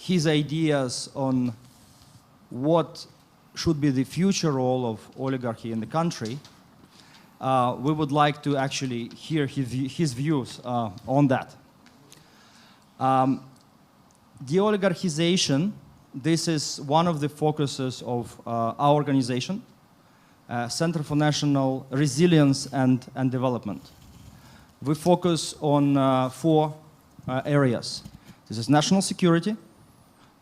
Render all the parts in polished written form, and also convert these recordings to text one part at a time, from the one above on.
his ideas on what should be the future role of oligarchy in the country, we would like to actually hear his views on that. Deoligarchization, this is one of the focuses of our organization, Center for National Resilience and Development. We focus on 4 areas. This is national security,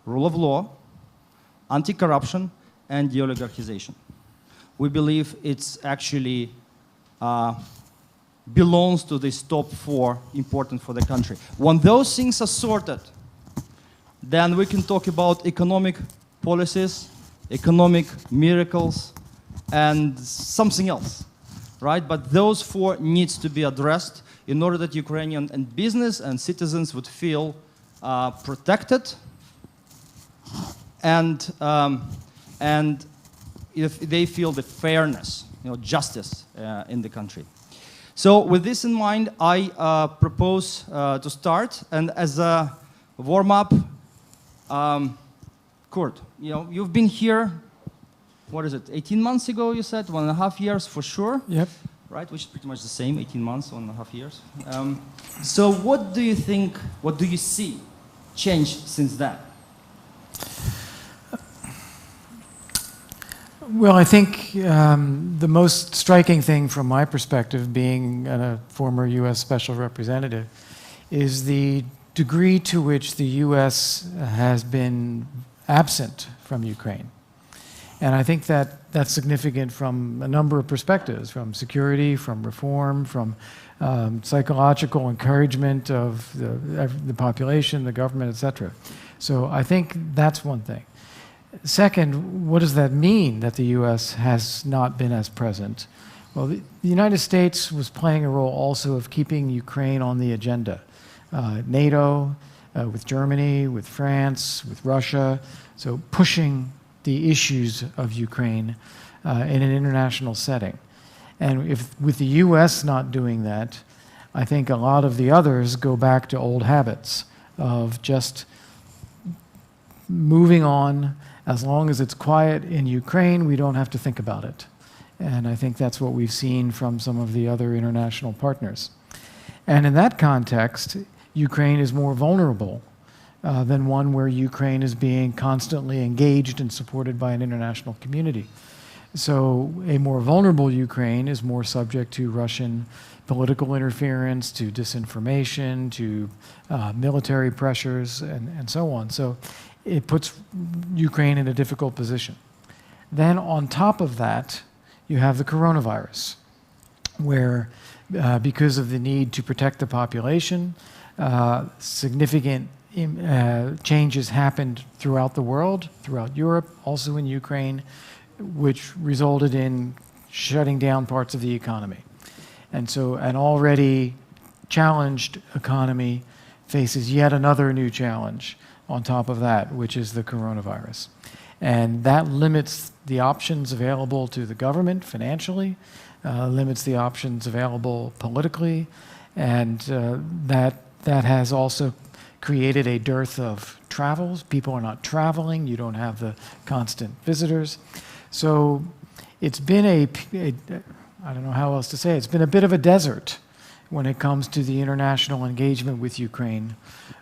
rule of law, anti-corruption, and deoligarchization. We believe it's actually belongs to these top 4 important for the country. When those things are sorted, then we can talk about economic policies, economic miracles, and something else, right? But those 4 needs to be addressed in order that Ukrainian and business and citizens would feel protected and if they feel the fairness, justice in the country. So with this in mind, I propose to start, and as a warm-up, Kurt, you've been here, what is it, 18 months ago, you said? 1.5 years for sure? Yep. Right, which is pretty much the same, 18 months, 1.5 years. So what do you think, what do you see change since then? Well, I think the most striking thing from my perspective, being a former U.S. Special Representative, is the degree to which the U.S. has been absent from Ukraine. And I think that that's significant from a number of perspectives, from security, from reform, from psychological encouragement of the population, the government, etc. So I think that's one thing. Second, what does that mean that the U.S. has not been as present? Well, the United States was playing a role also of keeping Ukraine on the agenda. NATO, with Germany, with France, with Russia, so pushing the issues of Ukraine in an international setting. And if with the U.S. not doing that, I think a lot of the others go back to old habits of just moving on. As long as it's quiet in Ukraine, we don't have to think about it. And I think that's what we've seen from some of the other international partners. And in that context, Ukraine is more vulnerable than one where Ukraine is being constantly engaged and supported by an international community. So a more vulnerable Ukraine is more subject to Russian political interference, to disinformation, to military pressures, and so on. So it puts Ukraine in a difficult position. Then on top of that, you have the coronavirus, where because of the need to protect the population, significant changes happened throughout the world, throughout Europe, also in Ukraine, which resulted in shutting down parts of the economy. And so an already challenged economy faces yet another new challenge on top of that, which is the coronavirus. And that limits the options available to the government financially, limits the options available politically, and that has also created a dearth of travels. People are not traveling. You don't have the constant visitors. So it's been I don't know how else to say it, it's been a bit of a desert when it comes to the international engagement with Ukraine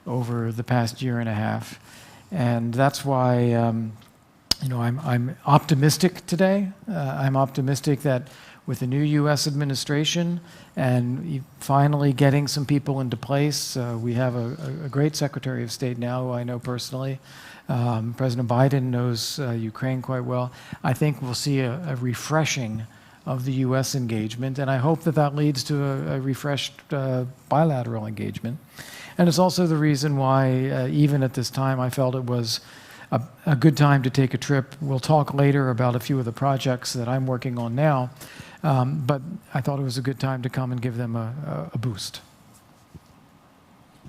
over the past 1.5 years. And that's why I'm optimistic today. I'm optimistic that with the new U.S. administration and finally getting some people into place, we have a great Secretary of State now who I know personally. President Biden knows Ukraine quite well. I think we'll see a refreshing of the U.S. engagement, and I hope that that leads to a refreshed bilateral engagement. And it's also the reason why, even at this time, I felt it was a good time to take a trip. We'll talk later about a few of the projects that I'm working on now, but I thought it was a good time to come and give them a boost.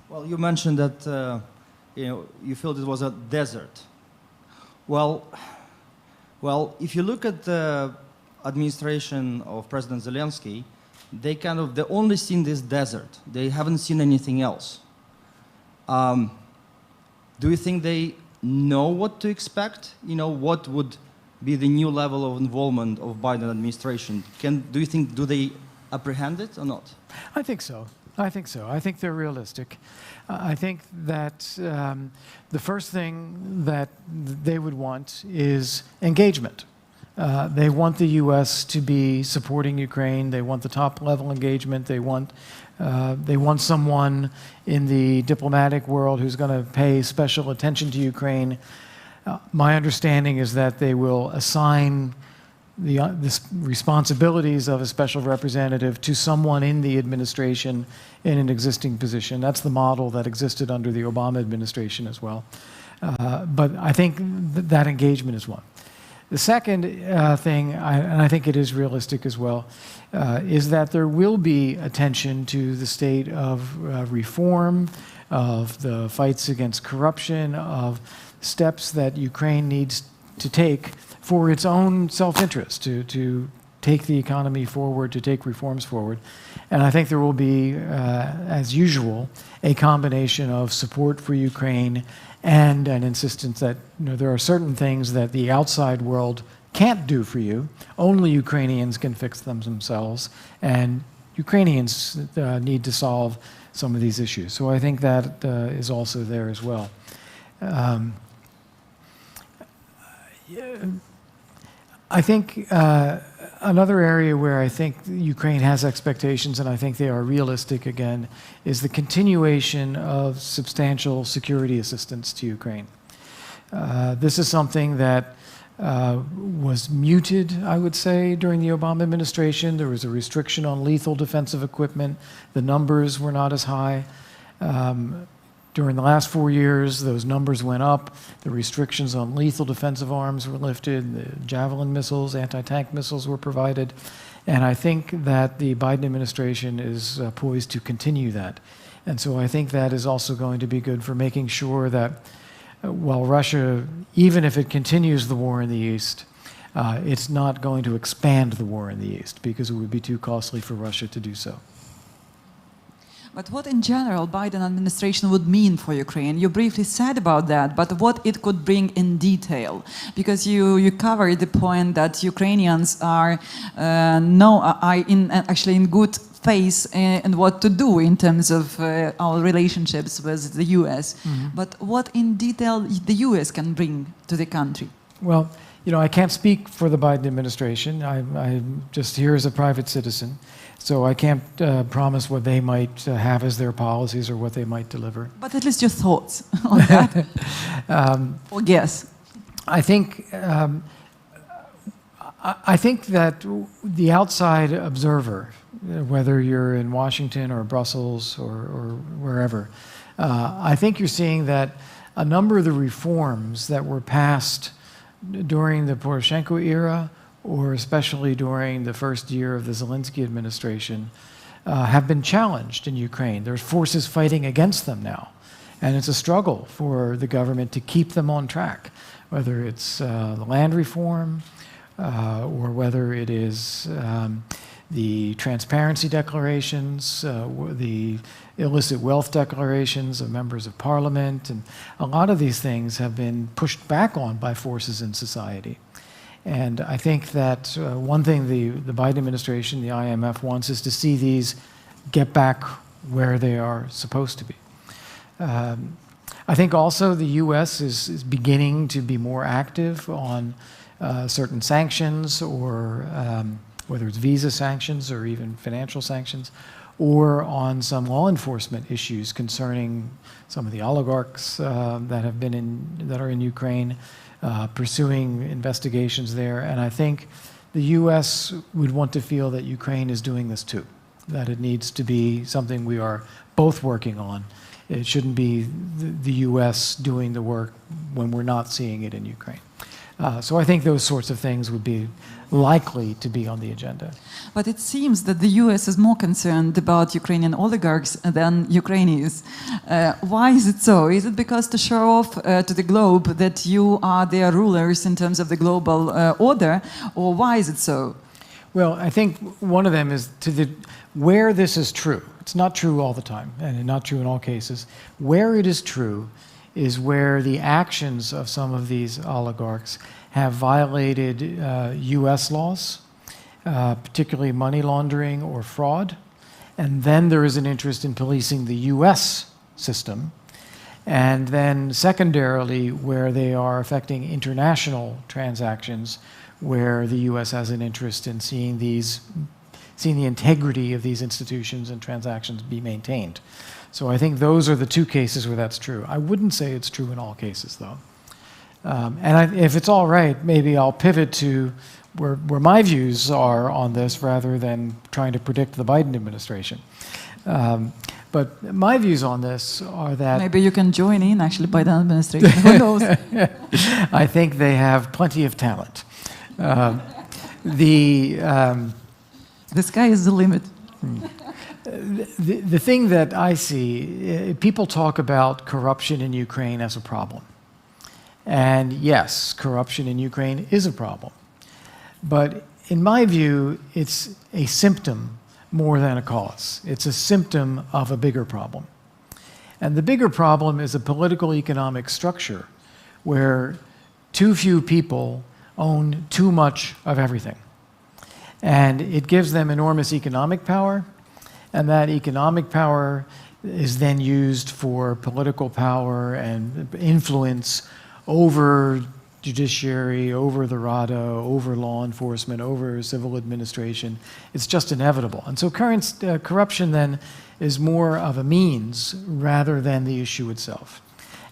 Well, you mentioned that you felt it was a desert. Well, if you look at the administration of President Zelensky, they only seen this desert. They haven't seen anything else. Do you think they know what to expect? What would be the new level of involvement of Biden administration? Do you think, do they apprehend it or not? I think so. I think they're realistic. I think that the first thing that they would want is engagement. They want the U.S. to be supporting Ukraine. They want the top-level engagement. They want someone in the diplomatic world who's going to pay special attention to Ukraine. My understanding is that they will assign the responsibilities of a special representative to someone in the administration in an existing position. That's the model that existed under the Obama administration as well. But I think that engagement is one. The second thing, and I think it is realistic as well, is that there will be attention to the state of reform, of the fights against corruption, of steps that Ukraine needs to take for its own self-interest, to take the economy forward, to take reforms forward. And I think there will be, as usual, a combination of support for Ukraine and an insistence that there are certain things that the outside world can't do for you. Only Ukrainians can fix them themselves, and Ukrainians need to solve some of these issues. So I think that is also there as well. I think another area where I think Ukraine has expectations, and I think they are realistic again, is the continuation of substantial security assistance to Ukraine. This is something that was muted, I would say, during the Obama administration. There was a restriction on lethal defensive equipment. The numbers were not as high. During the last 4 years, those numbers went up. The restrictions on lethal defensive arms were lifted. The Javelin missiles, anti-tank missiles were provided. And I think that the Biden administration is poised to continue that. And so I think that is also going to be good for making sure that while Russia, even if it continues the war in the East, it's not going to expand the war in the East, because it would be too costly for Russia to do so. But what in general Biden administration would mean for Ukraine? You briefly said about that, but what it could bring in detail? Because you covered the point that Ukrainians are actually in good faith in what to do in terms of our relationships with the US. Mm-hmm. But what in detail the US can bring to the country? Well, I can't speak for the Biden administration. I'm just here as a private citizen. So I can't promise what they might have as their policies or what they might deliver. But at least your thoughts on that, or guess. I think that the outside observer, whether you're in Washington or Brussels or wherever, I think you're seeing that a number of the reforms that were passed during the Poroshenko era, or especially during the first year of the Zelensky administration, have been challenged in Ukraine. There's forces fighting against them now. And it's a struggle for the government to keep them on track, whether it's the land reform, or whether it is the transparency declarations, the illicit wealth declarations of members of parliament. And a lot of these things have been pushed back on by forces in society. And I think that one thing the Biden administration, the IMF, wants is to see these get back where they are supposed to be. I think also the U.S. is beginning to be more active on certain sanctions, or whether it's visa sanctions or even financial sanctions, or on some law enforcement issues concerning some of the oligarchs that are in Ukraine. Pursuing investigations there. And I think the U.S. would want to feel that Ukraine is doing this too, that it needs to be something we are both working on. It shouldn't be the U.S. doing the work when we're not seeing it in Ukraine. So I think those sorts of things would be likely to be on the agenda. But it seems that the US is more concerned about Ukrainian oligarchs than Ukrainians. Why is it so? Is it because to show off to the globe that you are their rulers in terms of the global order, or why is it so? Well, I think one of them is where this is true. It's not true all the time, and not true in all cases. Where it is true is where the actions of some of these oligarchs have violated US laws, particularly money laundering or fraud. And then there is an interest in policing the US system. And then secondarily, where they are affecting international transactions, where the US has an interest in seeing the integrity of these institutions and transactions be maintained. So I think those are the two cases where that's true. I wouldn't say it's true in all cases, though. If it's all right, maybe I'll pivot to where my views are on this rather than trying to predict the Biden administration. But my views on this are that... Maybe you can join in, actually, by the administration. Who knows? I think they have plenty of talent. The sky is the limit. The thing that I see, people talk about corruption in Ukraine as a problem. And yes, corruption in Ukraine is a problem. But in my view, it's a symptom more than a cause. It's a symptom of a bigger problem. And the bigger problem is a political economic structure where too few people own too much of everything. And it gives them enormous economic power, and that economic power is then used for political power and influence over judiciary, over the RADA, over law enforcement, over civil administration. It's just inevitable. And so corruption then is more of a means rather than the issue itself.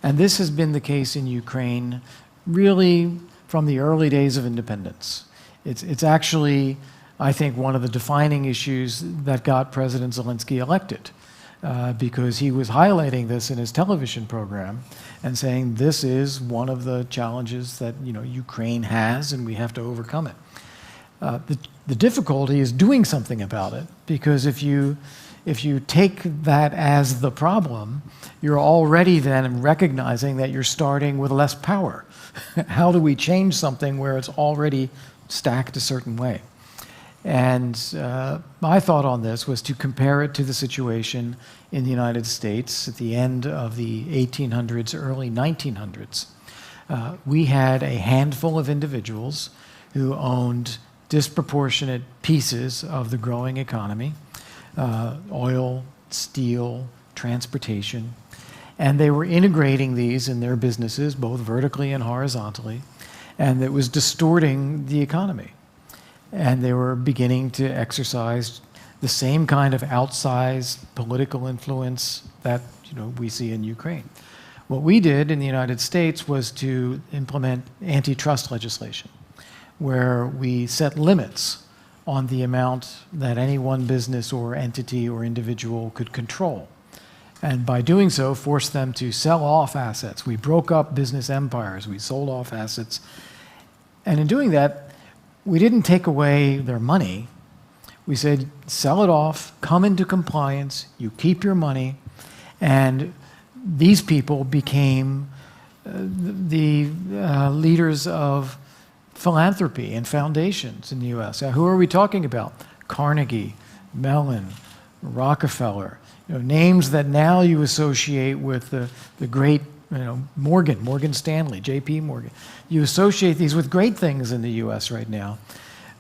And this has been the case in Ukraine really from the early days of independence. It's actually, I think, one of the defining issues that got President Zelensky elected, because he was highlighting this in his television program and saying this is one of the challenges that Ukraine has and we have to overcome it. The difficulty is doing something about it, because if you take that as the problem, you're already then recognizing that you're starting with less power. How do we change something where it's already stacked a certain way? And my thought on this was to compare it to the situation in the United States at the end of the 1800s, early 1900s. We had a handful of individuals who owned disproportionate pieces of the growing economy, oil, steel, transportation, and they were integrating these in their businesses, both vertically and horizontally, and it was distorting the economy. And they were beginning to exercise the same kind of outsized political influence that we see in Ukraine. What we did in the United States was to implement antitrust legislation, where we set limits on the amount that any one business or entity or individual could control. And by doing so, forced them to sell off assets. We broke up business empires. We sold off assets. And in doing that, we didn't take away their money. We said, sell it off, come into compliance, you keep your money. And these people became the leaders of philanthropy and foundations in the US. Now, who are we talking about? Carnegie, Mellon, Rockefeller, names that now you associate with the great Morgan Stanley, J.P. Morgan. You associate these with great things in the U.S. right now.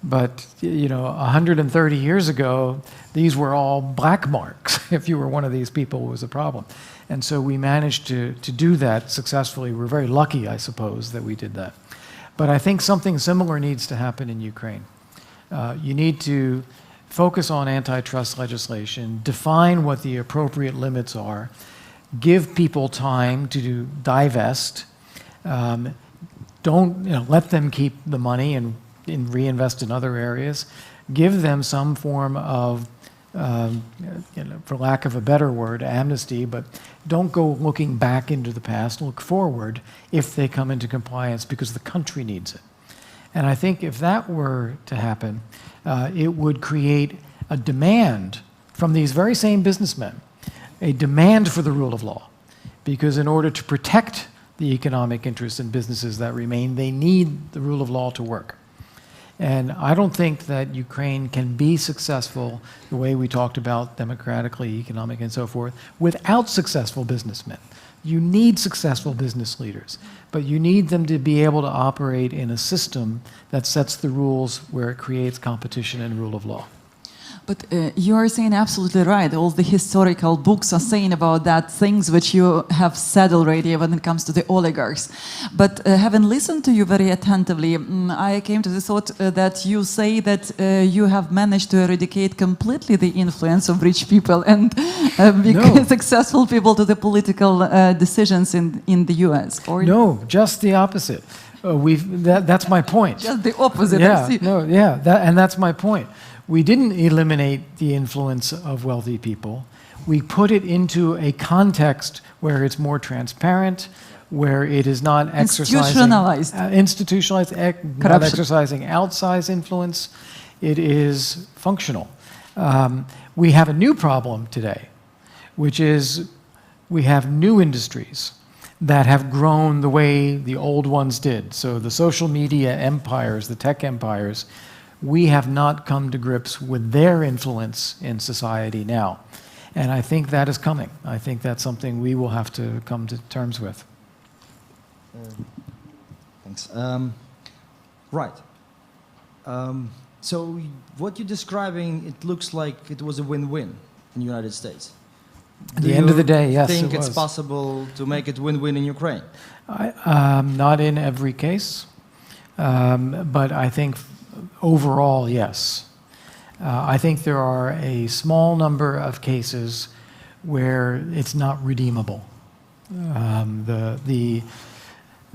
But, 130 years ago, these were all black marks. If you were one of these people, it was a problem. And so we managed to do that successfully. We're very lucky, I suppose, that we did that. But I think something similar needs to happen in Ukraine. You need to focus on antitrust legislation, define what the appropriate limits are, give people time to divest. Don't let them keep the money and reinvest in other areas. Give them some form of, for lack of a better word, amnesty, but don't go looking back into the past. Look forward if they come into compliance, because the country needs it. And I think if that were to happen, it would create a demand from these very same businessmen, a demand for the rule of law, because in order to protect the economic interests in businesses that remain, they need the rule of law to work. And I don't think that Ukraine can be successful the way we talked about, democratically, economic, and so forth, without successful businessmen. You need successful business leaders, but you need them to be able to operate in a system that sets the rules where it creates competition and rule of law. But you are saying absolutely right. All the historical books are saying about that, things which you have said already when it comes to the oligarchs. But having listened to you very attentively, I came to the thought that you say that you have managed to eradicate completely the influence of rich people and No. successful people to the political decisions in the US. Or No, just the opposite. That's my point. just the opposite. I Yeah, see. no, yeah, and that's my point. We didn't eliminate the influence of wealthy people. We put it into a context where it's more transparent, where it is not exercising Institutionalized. not Corruption. exercising outsized influence. It is functional. We have a new problem today, which is we have new industries that have grown the way the old ones did. So the social media empires, the tech empires, we have not come to grips with their influence in society now. And I think that is coming. I think that's something we will have to come to terms with. Thanks. Right. So what you're describing, it looks like it was a win-win in the United States. At the end of the day, yes, Do you think it it's was. possible to make it win-win in Ukraine? Not in every case, but I think overall, yes. I think there are a small number of cases where it's not redeemable.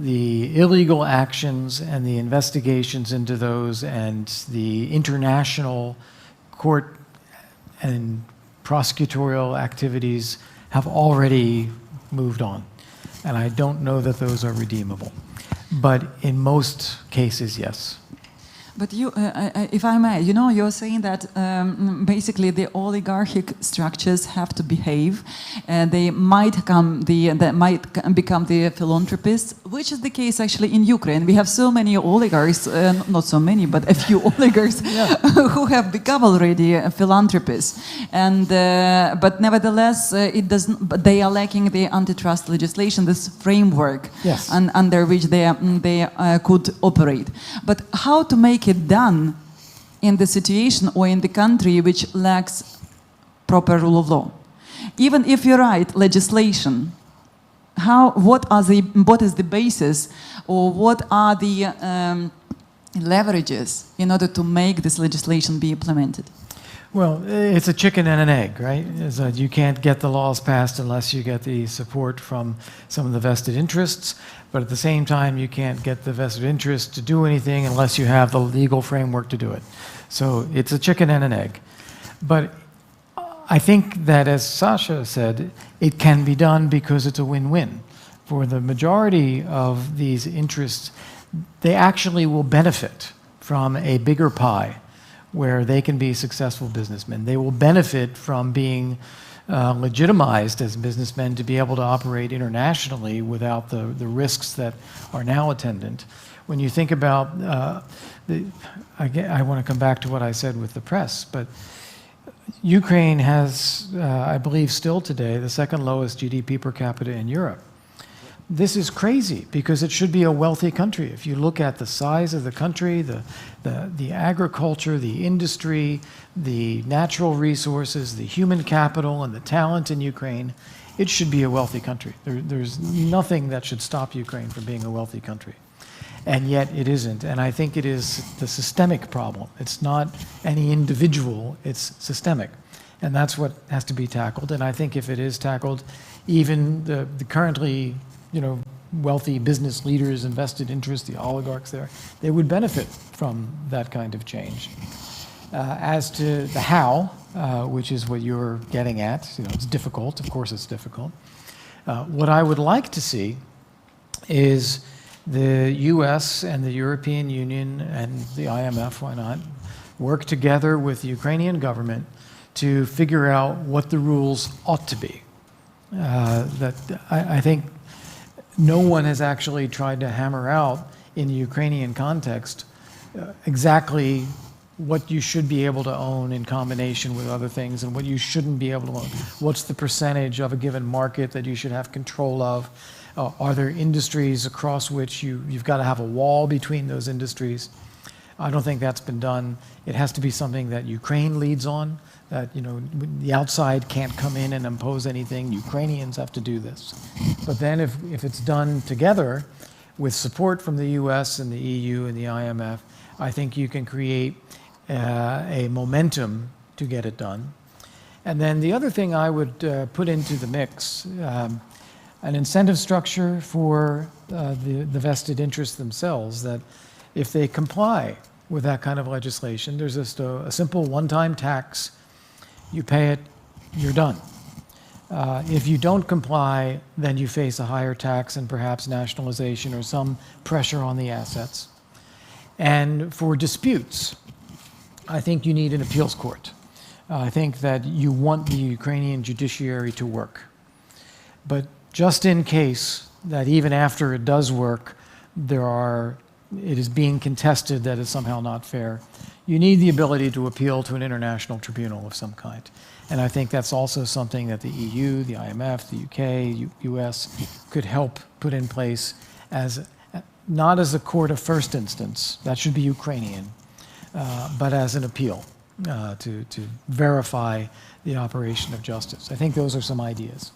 The illegal actions and the investigations into those and the international court and prosecutorial activities have already moved on. And I don't know that those are redeemable. But in most cases, yes. But you, if I may, you know, you're saying that basically the oligarchic structures have to behave, and they might become the philanthropists, which is the case actually in Ukraine. We have so many oligarchs, not so many, but a few oligarchs who have become already philanthropists, and but nevertheless, it doesn't. But they are lacking the antitrust legislation, this framework, Yes. under which they could operate. But how to make it done in the situation or in the country which lacks proper rule of law? Even if you write legislation, what is the basis, or what are the leverages in order to make this legislation be implemented? Well, it's a chicken and an egg, right? Is that you can't get the laws passed unless you get the support from some of the vested interests, but at the same time, you can't get the vested interests to do anything unless you have the legal framework to do it. So it's a chicken and an egg. But I think that, as Sasha said, it can be done because it's a win-win. For the majority of these interests, they actually will benefit from a bigger pie where they can be successful businessmen. They will benefit from being legitimized as businessmen to be able to operate internationally without the risks that are now attendant. When you think about, I want to come back to what I said with the press, but Ukraine has, I believe still today, the second lowest GDP per capita in Europe. This is crazy because it should be a wealthy country. If you look at the size of the country, the agriculture, the industry, the natural resources, the human capital, and the talent in Ukraine, it should be a wealthy country. There's nothing that should stop Ukraine from being a wealthy country. And yet it isn't. And I think it is the systemic problem. It's not any individual, it's systemic. And that's what has to be tackled. And I think if it is tackled, even the currently wealthy business leaders, invested interests, the oligarchs there, they would benefit from that kind of change. As to the how, which is what you're getting at, it's difficult. Of course it's difficult. What I would like to see is the US and the European Union and the IMF, why not, work together with the Ukrainian government to figure out what the rules ought to be. I think no one has actually tried to hammer out in the Ukrainian context exactly what you should be able to own in combination with other things and what you shouldn't be able to own. What's the percentage of a given market that you should have control of? Are there industries across which you've got to have a wall between those industries? I don't think that's been done. It has to be something that Ukraine leads on, that the outside can't come in and impose anything. Ukrainians have to do this. But then if it's done together with support from the US and the EU and the IMF, I think you can create a momentum to get it done. And then the other thing I would put into the mix, an incentive structure for the vested interests themselves, that if they comply with that kind of legislation, there's just a simple one-time tax, you pay it, you're done. If you don't comply, then you face a higher tax and perhaps nationalization or some pressure on the assets. And for disputes, I think you need an appeals court. I think that you want the Ukrainian judiciary to work. But just in case that even after it does work, it is being contested that it's somehow not fair, you need the ability to appeal to an international tribunal of some kind. And I think that's also something that the EU, the IMF, the UK, US could help put in place not as a court of first instance, that should be Ukrainian, but as an appeal to verify the operation of justice. I think those are some ideas.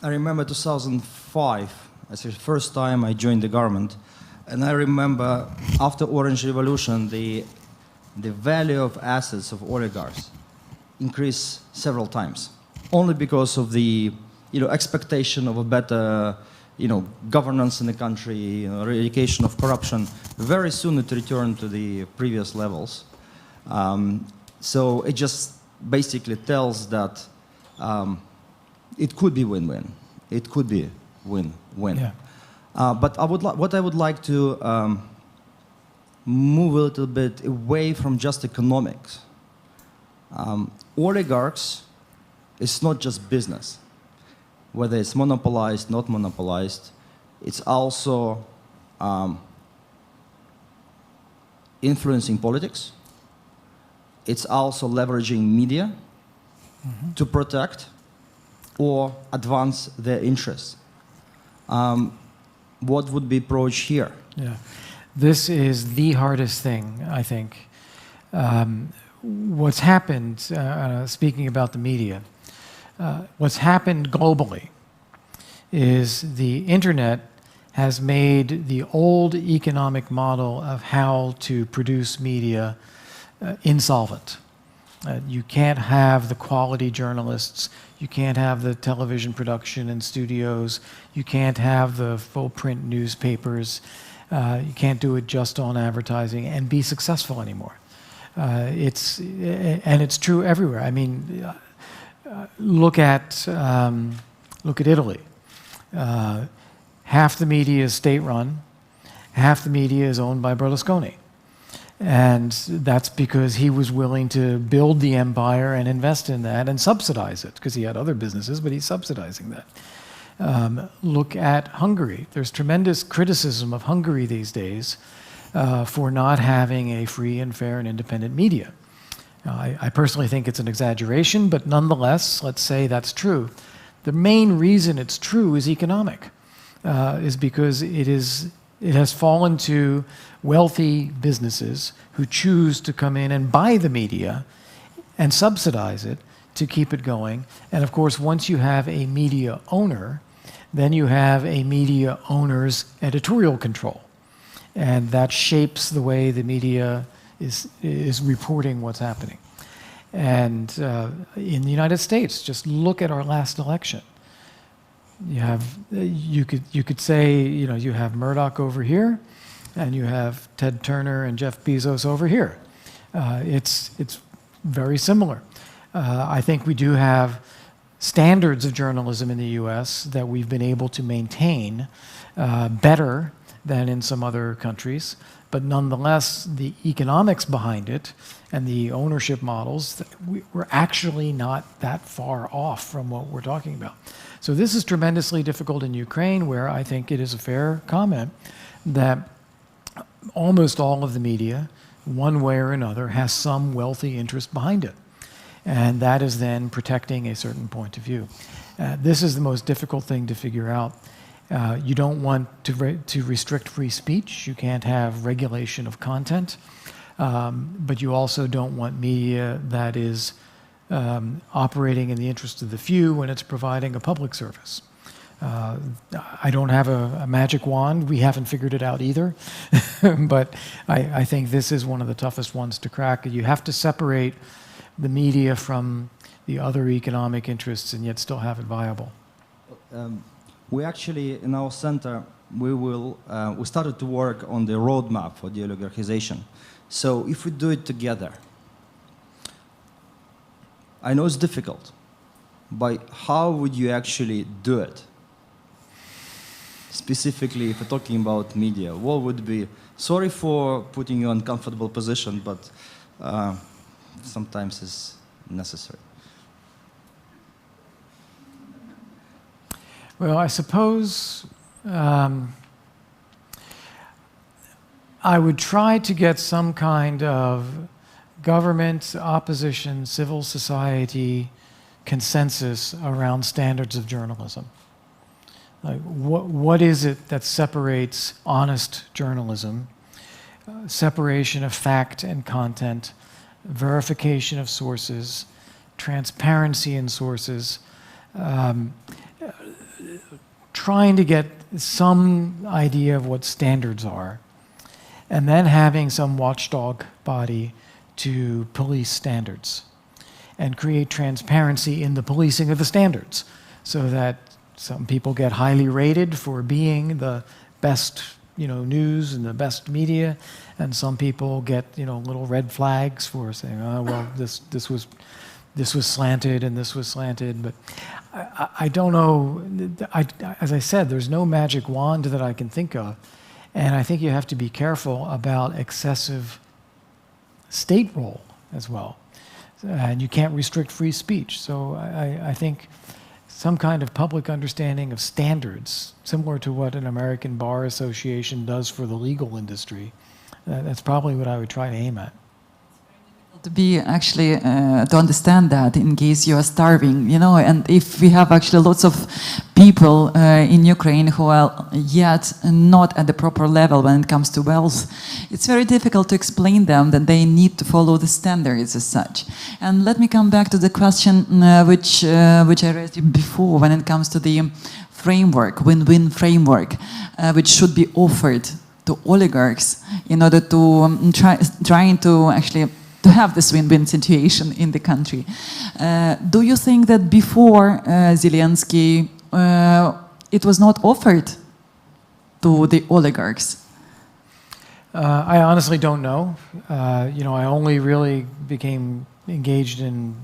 I remember 2005, as the first time I joined the government, and I remember after Orange Revolution, the value of assets of oligarchs increased several times, only because of the expectation of a better governance in the country, eradication of corruption. Very soon it returned to the previous levels. So it just basically tells that it could be win-win. It could be win-win. Yeah. But what I would like to move a little bit away from just economics. Oligarchs is not just business. Whether it's monopolized, not monopolized, it's also influencing politics. It's also leveraging media to protect or advance their interests. What would be approach here? Yeah. This is the hardest thing, I think. What's happened, speaking about the media, what's happened globally is the internet has made the old economic model of how to produce media insolvent. You can't have the quality journalists, you can't have the television production and studios, you can't have the full print newspapers, you can't do it just on advertising and be successful anymore. It's true everywhere. I mean, look at Italy. Half the media is state-run, half the media is owned by Berlusconi. And that's because he was willing to build the empire and invest in that and subsidize it, because he had other businesses, but he's subsidizing that. Look at Hungary. There's tremendous criticism of Hungary these days for not having a free and fair and independent media. I personally think it's an exaggeration, but nonetheless, let's say that's true. The main reason it's true is economic, is because it has fallen to wealthy businesses who choose to come in and buy the media and subsidize it to keep it going. And of course, once you have a media owner, then you have a media owner's editorial control. And that shapes the way the media is reporting what's happening. And in the United States, just look at our last election. You could say, you have Murdoch over here, and you have Ted Turner and Jeff Bezos over here. It's very similar. I think we do have standards of journalism in the US that we've been able to maintain better than in some other countries, but nonetheless, the economics behind it and the ownership models, we're actually not that far off from what we're talking about. So this is tremendously difficult in Ukraine, where I think it is a fair comment that almost all of the media one way or another, has some wealthy interest behind it. And that is then protecting a certain point of view. This is the most difficult thing to figure out. You don't want to restrict free speech. You can't have regulation of content. But you also don't want media that is operating in the interest of the few when it's providing a public service. I don't have a magic wand. We haven't figured it out either. But I think this is one of the toughest ones to crack. You have to separate the media from the other economic interests and yet still have it viable. We actually, in our center, we started to work on the roadmap for deoligarchization. So if we do it together, I know it's difficult, but how would you actually do it? Specifically, if we're talking about media, what would be, sorry for putting you in a uncomfortable position, but sometimes it's necessary. Well, I suppose I would try to get some kind of government, opposition, civil society consensus around standards of journalism. Like, what is it that separates honest journalism, separation of fact and content, verification of sources, transparency in sources, trying to get some idea of what standards are, and then having some watchdog body to police standards and create transparency in the policing of the standards so that some people get highly rated for being the best, news and the best media, and some people get, little red flags for saying, oh, well, this was slanted and this was slanted. But I don't know. As I said, there's no magic wand that I can think of, and I think you have to be careful about excessive state role as well, and you can't restrict free speech. So I think some kind of public understanding of standards, similar to what an American bar association does for the legal industry, that's probably what I would try to aim at. To be actually to understand that in case you are starving, and if we have actually lots of people in Ukraine who are yet not at the proper level when it comes to wealth, it's very difficult to explain them that they need to follow the standards as such. And let me come back to the question which I raised before when it comes to the framework, win-win framework, which should be offered to oligarchs in order to trying to actually to have this win-win situation in the country. Do you think that before Zelensky, it was not offered to the oligarchs? I honestly don't know. I only really became engaged in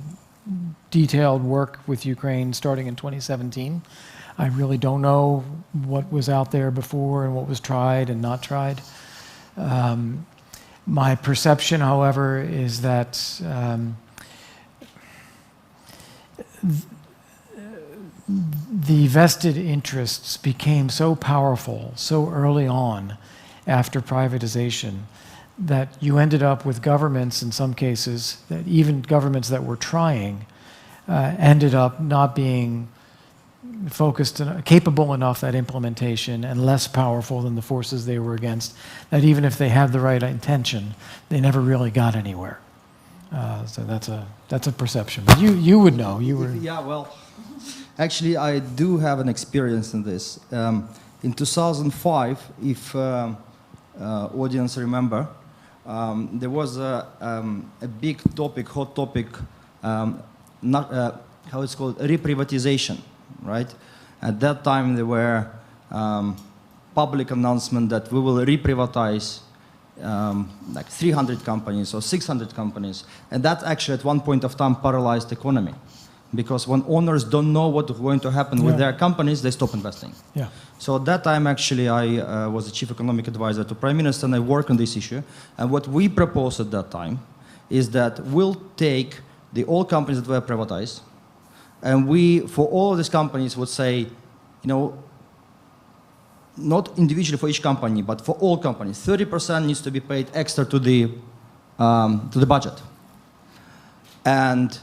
detailed work with Ukraine starting in 2017. I really don't know what was out there before and what was tried and not tried. My perception, however, is that the vested interests became so powerful so early on after privatization that you ended up with governments in some cases, that even governments that were trying ended up not being focused and capable enough at implementation and less powerful than the forces they were against, that even if they had the right intention, they never really got anywhere. So that's a perception. But you would know. You were. Yeah, well, actually, I do have an experience in this. In 2005, if audience remember, there was a big topic, hot topic, how it's called, reprivatization. Right? At that time, there were public announcement that we will reprivatize like 300 companies or 600 companies. And that actually at one point of time paralyzed the economy. Because when owners don't know what's going to happen with their companies, they stop investing. Yeah. So at that time, actually, I was the chief economic advisor to Prime Minister, and I worked on this issue. And what we proposed at that time is that we'll take the old companies that were privatized, and we, for all of these companies, would say, not individually for each company, but for all companies, 30% needs to be paid extra to the to the budget. And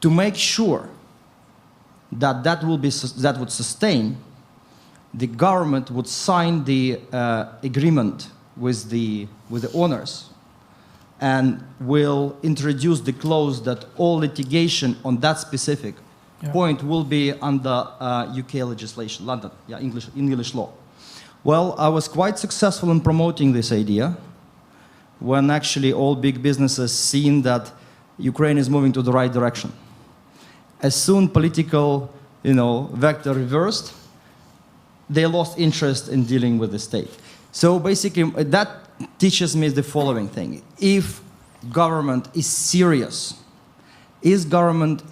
to make sure that that would sustain, the government would sign the agreement with the owners and will introduce the clause that all litigation on that specific point will be under UK legislation, London, English law. Well, I was quite successful in promoting this idea when actually all big businesses seen that Ukraine is moving to the right direction. As soon political, vector reversed, they lost interest in dealing with the state. So basically, that teaches me the following thing: if government is serious, if government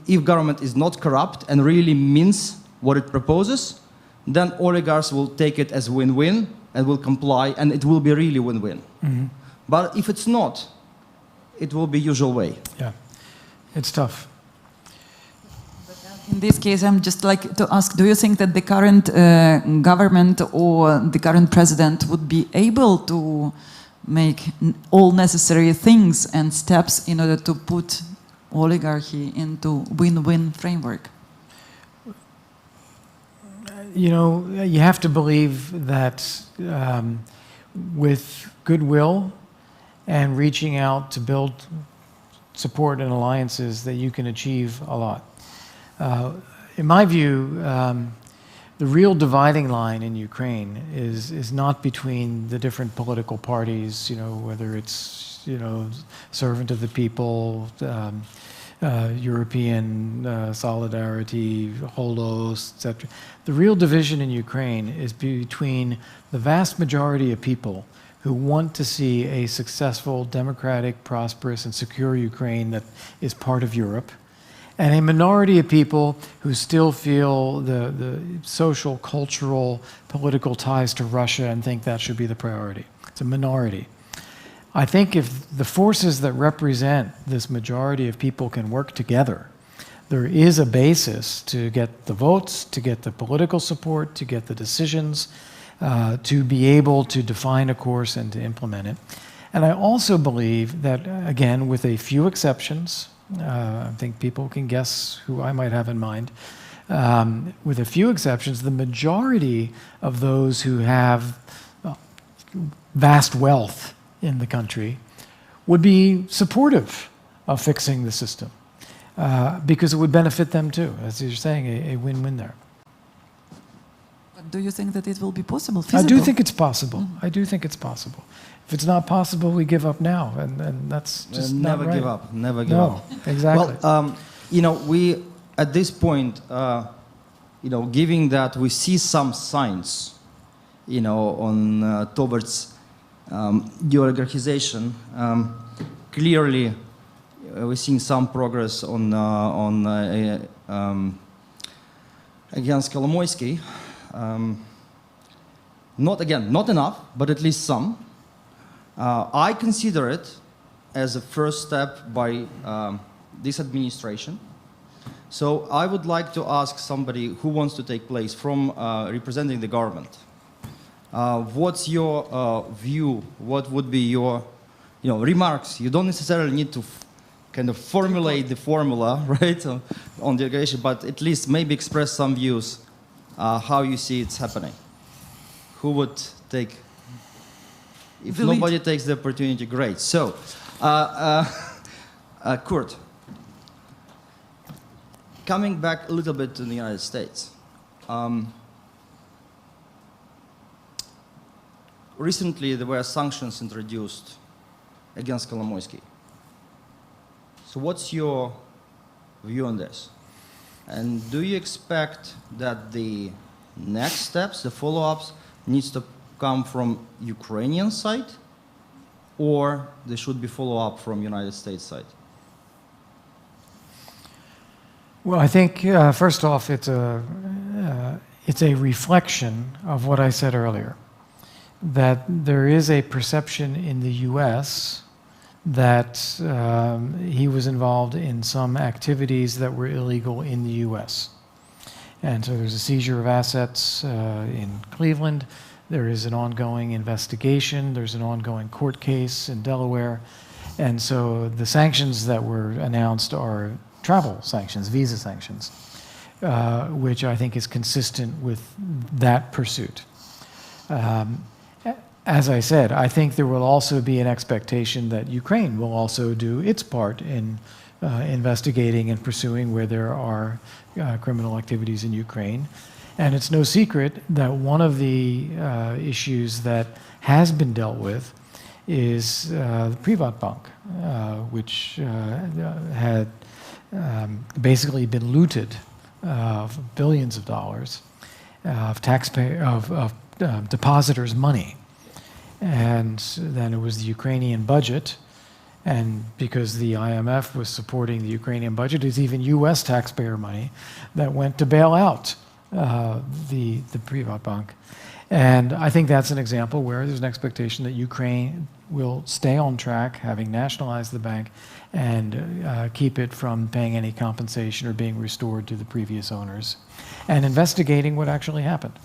is not corrupt and really means what it proposes, then oligarchs will take it as win-win and will comply, and it will be really win-win. Mm-hmm. But if it's not, it will be usual way. Yeah, it's tough. In this case, I'm just like to ask, do you think that the current government or the current president would be able to make all necessary things and steps in order to put oligarchy into win-win framework? You have to believe that with goodwill and reaching out to build support and alliances that you can achieve a lot. In my view, the real dividing line in Ukraine is not between the different political parties, whether it's, servant of the people, European solidarity, Holos, etc. The real division in Ukraine is between the vast majority of people who want to see a successful, democratic, prosperous, and secure Ukraine that is part of Europe, and a minority of people who still feel the social, cultural, political ties to Russia and think that should be the priority. It's a minority. I think if the forces that represent this majority of people can work together, there is a basis to get the votes, to get the political support, to get the decisions, to be able to define a course and to implement it. And I also believe that, again, with a few exceptions, I think people can guess who I might have in mind. With a few exceptions, the majority of those who have vast wealth in the country would be supportive of fixing the system because it would benefit them too, as you're saying, a win-win there. But do you think that it will be possible? Feasible? I do think it's possible. I do think it's possible. If it's not possible, we give up now, and that's just never not right. give up. Never give up. Exactly. Well, we at this point, given that we see some signs, on towards deoligarchization, clearly we're seeing some progress on against Kolomoisky. Not enough, but at least some. I consider it as a first step by this administration. So I would like to ask somebody who wants to take place from representing the government. What's your view? What would be your remarks? You don't necessarily need to kind of formulate the formula, right, on the delegation, but at least maybe express some views, how you see it's happening. Who would take? If nobody takes the opportunity, great. So, Kurt, coming back a little bit to the United States. Recently, there were sanctions introduced against Kolomoisky. So what's your view on this? And do you expect that the next steps, the follow-ups, needs to come from Ukrainian side, or there should be follow-up from United States side? Well, I think first off, it's a reflection of what I said earlier, that there is a perception in the U.S. that he was involved in some activities that were illegal in the U.S. And so there's a seizure of assets in Cleveland. There is an ongoing investigation. There's an ongoing court case in Delaware. And so the sanctions that were announced are travel sanctions, visa sanctions, which I think is consistent with that pursuit. As I said, I think there will also be an expectation that Ukraine will also do its part in investigating and pursuing where there are criminal activities in Ukraine. And it's no secret that one of the issues that has been dealt with is the Privatbank, which had basically been looted of billions of dollars of depositors' money. And then it was the Ukrainian budget, and because the IMF was supporting the Ukrainian budget, it's even US taxpayer money that went to bail out the Privatbank. And I think that's an example where there's an expectation that Ukraine will stay on track, having nationalized the bank, and keep it from paying any compensation or being restored to the previous owners, and investigating what actually happened.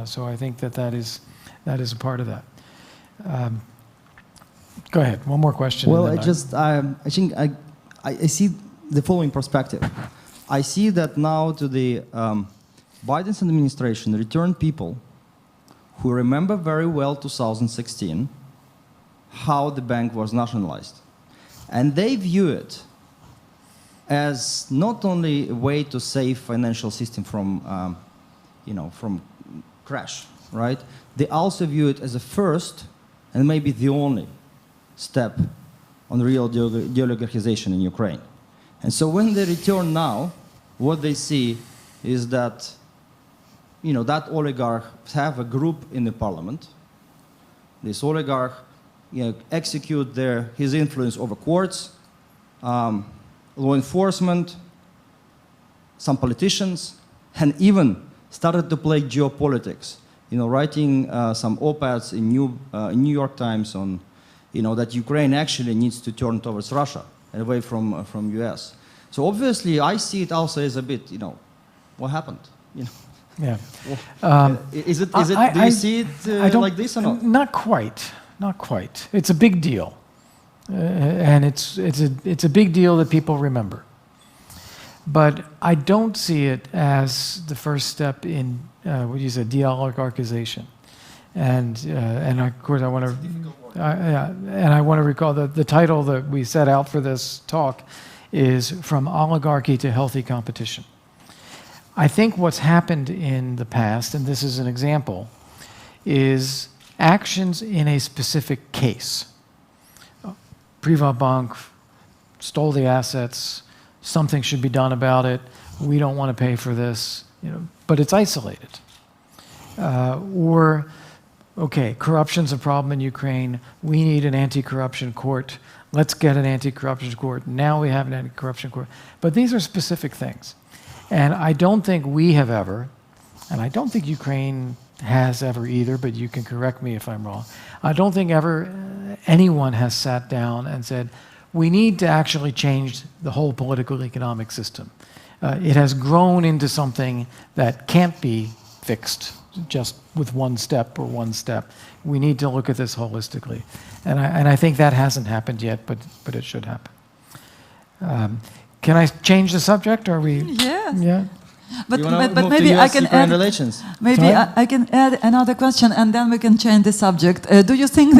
So I think that is a part of that. Go ahead. One more question. Well, I think I see the following perspective. I see that now to the Biden's administration return people who remember very well 2016 how the bank was nationalized, and they view it as not only a way to save financial system from from crash, right? They also view it as a first and maybe the only step on real deoligarchization in Ukraine. And so when they return now, what they see is that, that oligarch have a group in the parliament. This oligarch, execute his influence over courts, law enforcement, some politicians, and even started to play geopolitics. Writing some op-eds in New York Times on, that Ukraine actually needs to turn towards Russia and away from US. So obviously, I see it also as a bit, what happened? Yeah. Is it? Do you see it like this or not? Not quite. Not quite. It's a big deal, and it's a big deal that people remember. But I don't see it as the first step in what you said, deoligarchization, and of course I want to recall that the title that we set out for this talk is From Oligarchy to Healthy Competition. I think what's happened in the past, and this is an example, is actions in a specific case. Privatbank stole the assets. Something should be done about it. We don't want to pay for this, but it's isolated. Okay, corruption's a problem in Ukraine. We need an anti-corruption court. Let's get an anti-corruption court. Now we have an anti-corruption court. But these are specific things. And I don't think we have ever, and I don't think Ukraine has ever either, but you can correct me if I'm wrong. I don't think ever anyone has sat down and said, we need to actually change the whole political economic system. It has grown into something that can't be fixed just with one step. We need to look at this holistically. And I think that hasn't happened yet, but it should happen. Can I change the subject? Are we? Yes. Yeah. But maybe I can add. Maybe I can add another question, and then we can change the subject. Do you think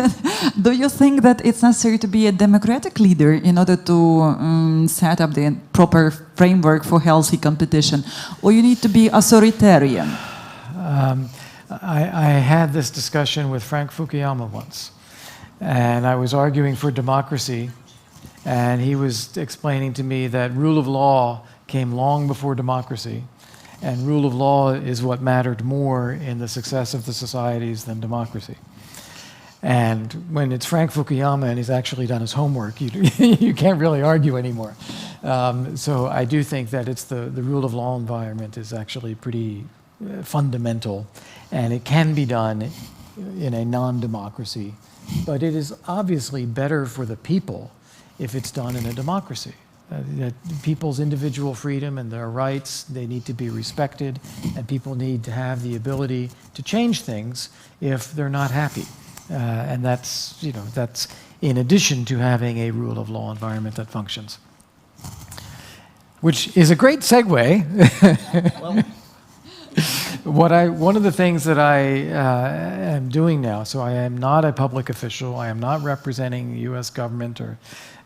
that it's necessary to be a democratic leader in order to set up the proper framework for healthy competition, or you need to be authoritarian? I had this discussion with Frank Fukuyama once, and I was arguing for democracy, and he was explaining to me that rule of law came long before democracy, and rule of law is what mattered more in the success of the societies than democracy. And when it's Frank Fukuyama and he's actually done his homework, you can't really argue anymore. So I do think that it's the rule of law environment is actually pretty fundamental, and it can be done in a non-democracy, but it is obviously better for the people if it's done in a democracy. That people's individual freedom and their rights, they need to be respected, and people need to have the ability to change things if they're not happy. And that's in addition to having a rule of law environment that functions. Which is a great segue. Well, One of the things that I am doing now, so I am not a public official, I am not representing the US government or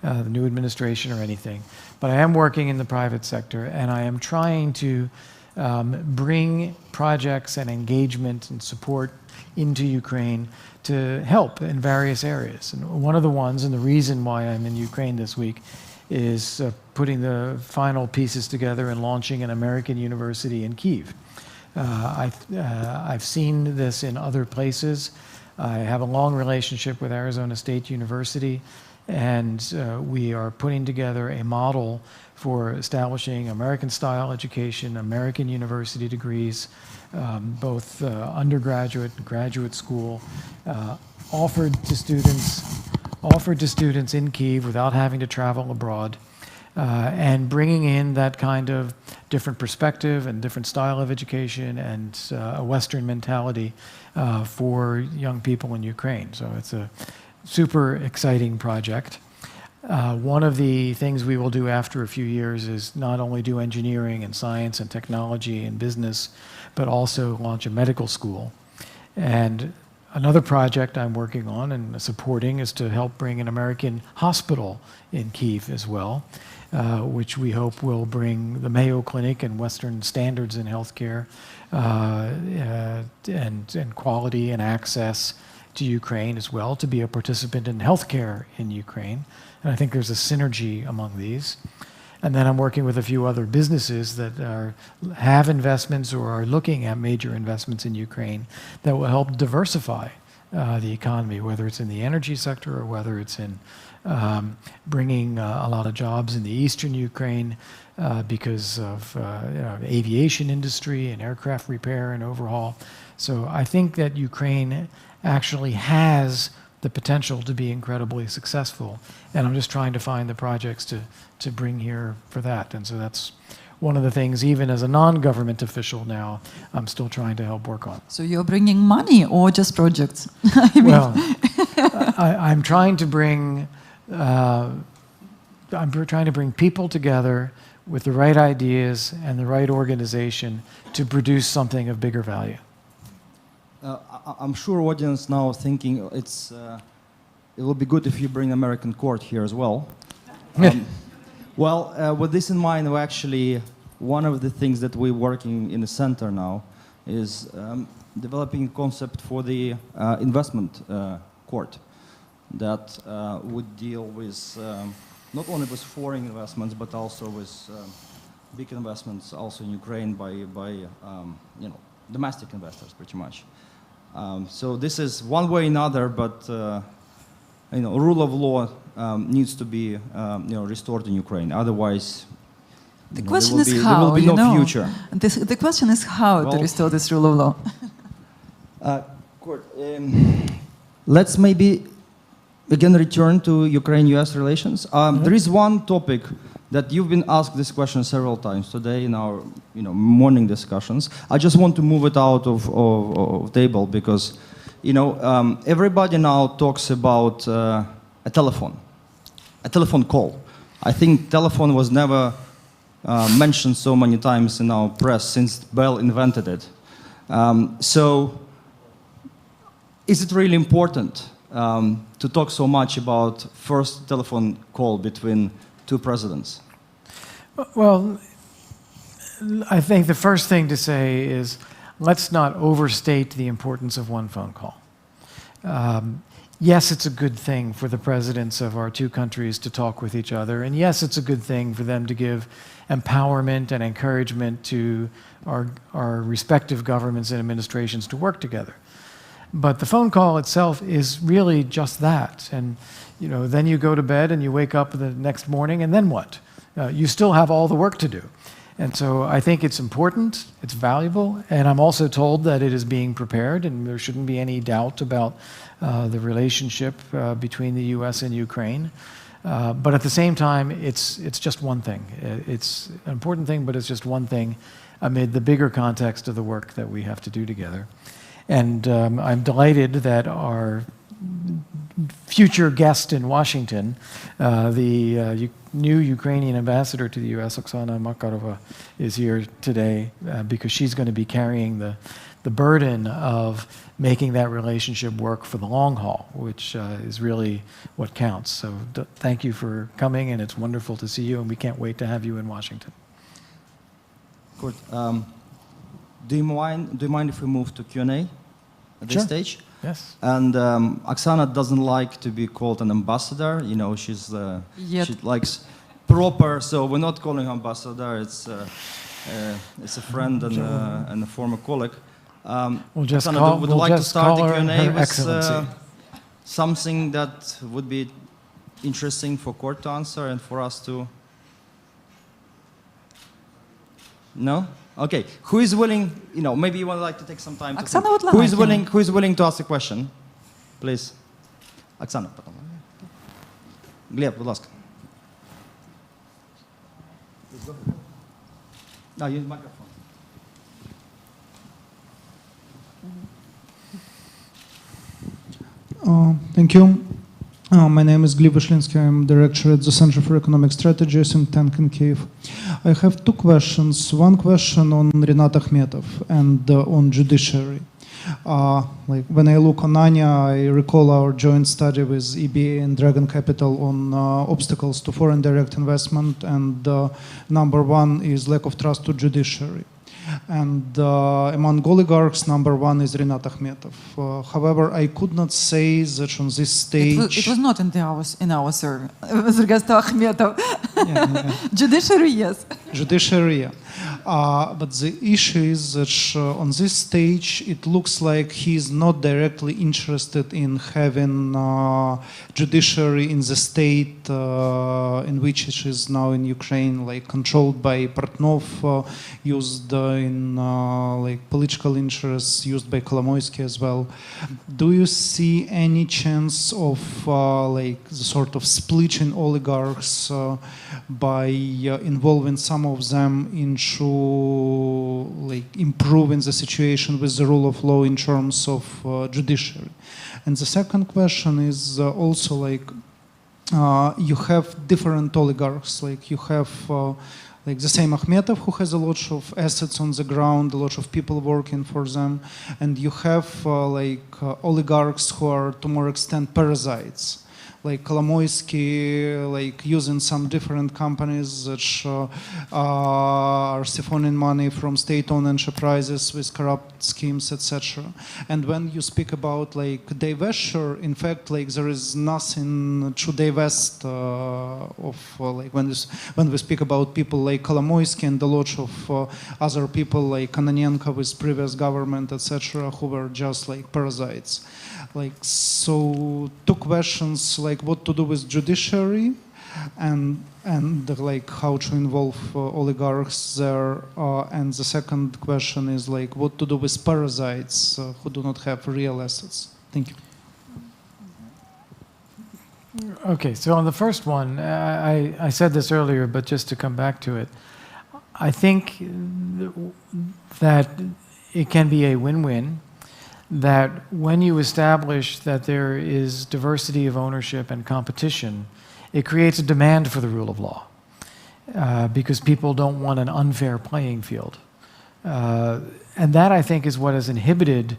the new administration or anything, but I am working in the private sector, and I am trying to bring projects and engagement and support into Ukraine to help in various areas. And one of the ones, and the reason why I'm in Ukraine this week, is putting the final pieces together and launching an American university in Kiev. I've seen this in other places. I have a long relationship with Arizona State University, and we are putting together a model for establishing American-style education, American university degrees, both undergraduate and graduate school, offered to students in Kiev without having to travel abroad, and bringing in that kind of different perspective and different style of education and a Western mentality for young people in Ukraine. So it's a super exciting project. One of the things we will do after a few years is not only do engineering and science and technology and business, but also launch a medical school. And another project I'm working on and supporting is to help bring an American hospital in Kiev as well, which we hope will bring the Mayo Clinic and Western standards in healthcare and quality and access to Ukraine as well, to be a participant in healthcare in Ukraine. And I think there's a synergy among these. And then I'm working with a few other businesses that have investments or are looking at major investments in Ukraine that will help diversify the economy, whether it's in the energy sector or whether it's in bringing a lot of jobs in the eastern Ukraine because of aviation industry and aircraft repair and overhaul. So I think that Ukraine actually has the potential to be incredibly successful, and I'm just trying to find the projects to bring here for that. And so that's one of the things, even as a non-government official now, I'm still trying to help work on. So you're bringing money or just projects? Well, I'm trying to bring people together with the right ideas and the right organization to produce something of bigger value. I'm sure audience now thinking it will be good if you bring American court here as well. Well, with this in mind, we actually, one of the things that we're working in the center now is developing a concept for the investment court that would deal with not only with foreign investments but also with big investments also in Ukraine by domestic investors pretty much. So this is one way or another, but rule of law needs to be restored in Ukraine. Otherwise, the question is there how. will be no future. The question is how to restore this rule of law. Kurt, let's maybe again return to Ukraine-US relations. There is one topic that you've been asked this question several times today in our morning discussions. I just want to move it out of table because everybody now talks about a telephone call. I think telephone was never mentioned so many times in our press since Bell invented it. So is it really important to talk so much about first telephone call between two presidents? Well, I think the first thing to say is let's not overstate the importance of one phone call. Yes, it's a good thing for the presidents of our two countries to talk with each other, and yes, it's a good thing for them to give empowerment and encouragement to our respective governments and administrations to work together. But the phone call itself is really just that. And then you go to bed and you wake up the next morning, and then what? You still have all the work to do. And so I think it's important, it's valuable, and I'm also told that it is being prepared, and there shouldn't be any doubt about the relationship between the US and Ukraine. But at the same time, it's just one thing. It's an important thing, but it's just one thing amid the bigger context of the work that we have to do together. And I'm delighted that our future guest in Washington, the new Ukrainian ambassador to the U.S., Oksana Makarova, is here today because she's going to be carrying the burden of making that relationship work for the long haul, which is really what counts. So thank you for coming, and it's wonderful to see you, and we can't wait to have you in Washington. Kurt, do you mind if we move to Q&A at this stage? Yes. And Oksana doesn't like to be called an ambassador. You know, she likes proper, so we're not calling her ambassador. It's a friend and a former colleague. We'll just Oksana, call, would you like to start the Q&A with Excellency. something that would be interesting for Kurt to answer and for us to? No? Okay. Who is willing? You know, maybe you would like to take some time. Oksana would like. Who is willing to ask a question? Please. Oksana, потом. Глеб, будь ласка. No, use microphone. Thank you. My name is Gleb Vishlinsky. I'm director at the Center for Economic Strategy, think tank in Kiev. I have two questions. One question on Rinat Akhmetov and on judiciary. Like when I look on Anya, I recall our joint study with EBA and Dragon Capital on obstacles to foreign direct investment, and number one is lack of trust to judiciary. And among oligarchs, number one is Rinat Akhmetov. However, I could not say that on this stage... It was not in our survey, with regards to Akhmetov. Judiciary, yes. Judiciary, yeah. But the issue is that on this stage, it looks like he is not directly interested in having judiciary in the state in which it is now in Ukraine, like controlled by Portnov, used in like political interests, used by Kolomoisky as well. Do you see any chance of like the sort of splitting oligarchs by involving some of them into like improving the situation with the rule of law in terms of judiciary? And the second question is also like you have different oligarchs, like you have like the same Akhmetov, who has a lot of assets on the ground, a lot of people working for them, and you have like oligarchs who are to more extent parasites, like Kolomoisky, like using some different companies that are siphoning money from state-owned enterprises with corrupt schemes, etc. And when you speak about like divestiture, in fact, like there is nothing to divest of like when we speak about people like Kolomoisky and a lot of other people like Kononenko with previous government, etc., who were just like parasites. Like, so two questions, like what to do with judiciary and like how to involve oligarchs there. And the second question is like what to do with parasites who do not have real assets. Thank you. Okay, so on the first one, I said this earlier, but just to come back to it, I think that it can be a win-win, that when you establish that there is diversity of ownership and competition, it creates a demand for the rule of law because people don't want an unfair playing field. And that, I think, is what has inhibited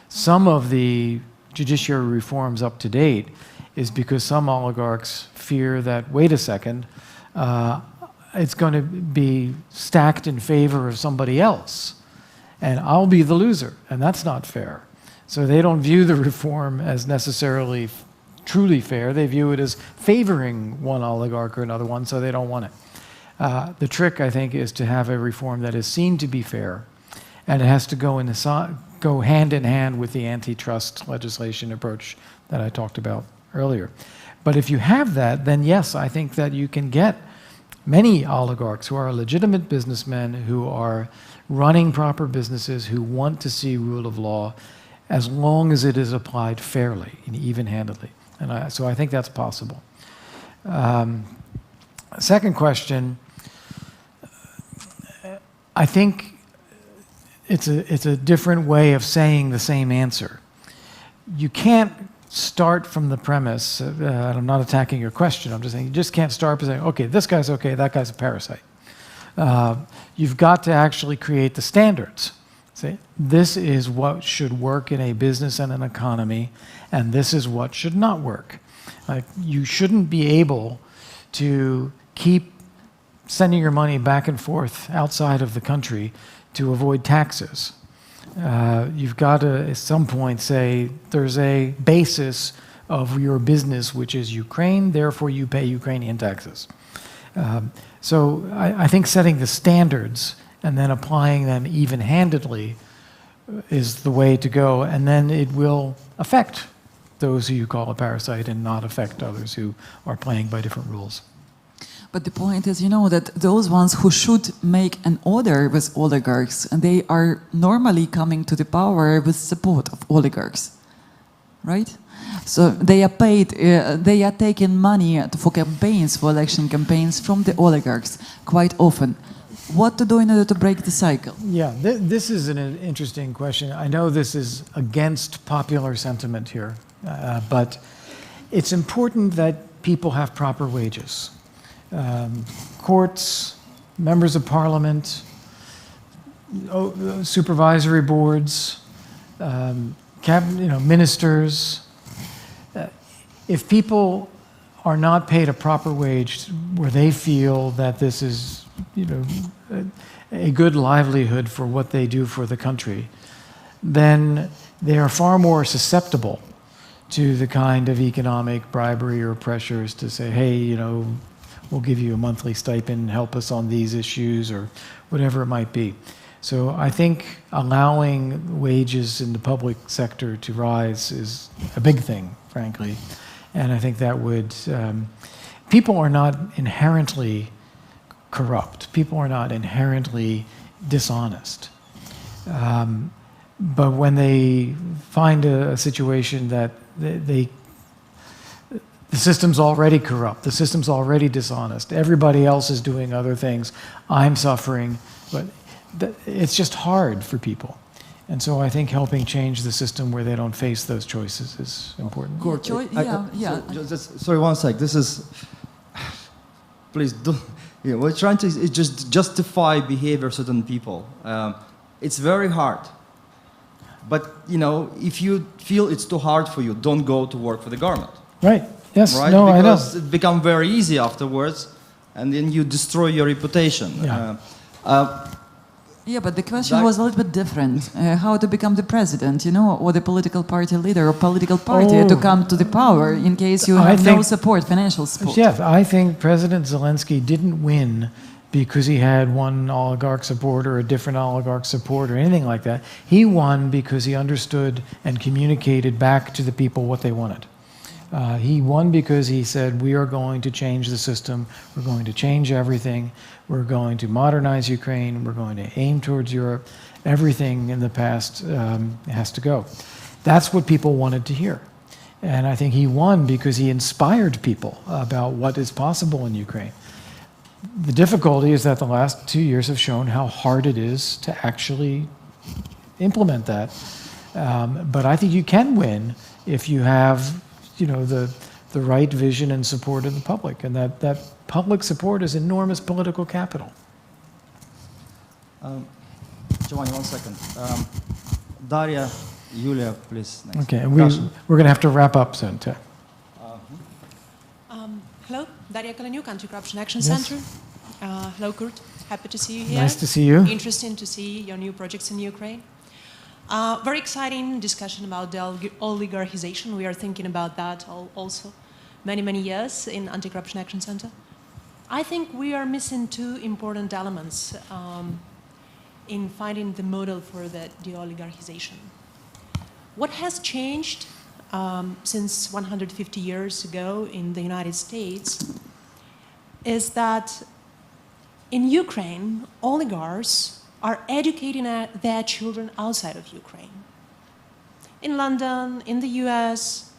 some of the judiciary reforms up to date, is because some oligarchs fear that, wait a second, it's going to be stacked in favor of somebody else, and I'll be the loser, and that's not fair. So they don't view the reform as necessarily truly fair. They view it as favoring one oligarch or another one, so they don't want it. The trick, I think, is to have a reform that is seen to be fair, and it has to go hand in hand with the antitrust legislation approach that I talked about earlier. But if you have that, then yes, I think that you can get many oligarchs who are legitimate businessmen, who are running proper businesses, who want to see rule of law, as long as it is applied fairly and even-handedly. And so I think that's possible. Second question, I think it's a different way of saying the same answer. You can't start from the premise, and I'm not attacking your question, I'm just saying you just can't start by saying, okay, this guy's okay, that guy's a parasite. You've got to actually create the standards. See, this is what should work in a business and an economy, and this is what should not work. You shouldn't be able to keep sending your money back and forth outside of the country to avoid taxes. You've got to, at some point, say there's a basis of your business, which is Ukraine, therefore you pay Ukrainian taxes. So I think setting the standards and then applying them even-handedly is the way to go, and then it will affect those who you call a parasite and not affect others who are playing by different rules. But the point is, you know, that those ones who should make an order with oligarchs, and they are normally coming to the power with support of oligarchs, right? So they are paid, they are taking money for campaigns, for election campaigns from the oligarchs quite often. What to do in order to break the cycle? Yeah, this is an interesting question. I know this is against popular sentiment here, but it's important that people have proper wages. Courts, members of parliament, supervisory boards, ministers. If people are not paid a proper wage where they feel that this is, a good livelihood for what they do for the country, then they are far more susceptible to the kind of economic bribery or pressures to say, hey, we'll give you a monthly stipend, help us on these issues, or whatever it might be. So I think allowing wages in the public sector to rise is a big thing, frankly. And I think that would... people are not inherently corrupt. People are not inherently dishonest. But when they find a situation that the system's already corrupt, the system's already dishonest, everybody else is doing other things, I'm suffering, but it's just hard for people. And so I think helping change the system where they don't face those choices is important. Kurt, Yeah. sorry, one sec. This is... Please, don't... we're trying to just justify behavior of certain people. It's very hard. But, if you feel it's too hard for you, don't go to work for the government. Right. Yes. Right? No, I know. Because it becomes very easy afterwards, and then you destroy your reputation. Yeah. Yeah, but the question was a little bit different. How to become the president, or the political party leader or political party to come to the power in case you have no support, financial support. Yes, I think President Zelensky didn't win because he had one oligarch support or a different oligarch support or anything like that. He won because he understood and communicated back to the people what they wanted. He won because he said, we are going to change the system, we're going to change everything, we're going to modernize Ukraine, we're going to aim towards Europe. Everything in the past has to go. That's what people wanted to hear. And I think he won because he inspired people about what is possible in Ukraine. The difficulty is that the last 2 years have shown how hard it is to actually implement that. But I think you can win if you have the right vision and support of the public, and that public support is enormous political capital. Giovanni, 1 second. Daria, Yulia, please. Next. Okay, we're going to have to wrap up soon, too. Hello, Daria Kaleniuk, Anti-Corruption Action Yes. Center. Hello, Kurt. Happy to see you here. Nice to see you. Interesting to see your new projects in Ukraine. Very exciting discussion about the oligarchization. We are thinking about that also many years in Anti-Corruption Action Center. I think we are missing two important elements in finding the model for the deoligarchization. What has changed since 150 years ago in the United States is that in Ukraine, oligarchs are educating their children outside of Ukraine. In London, in the US,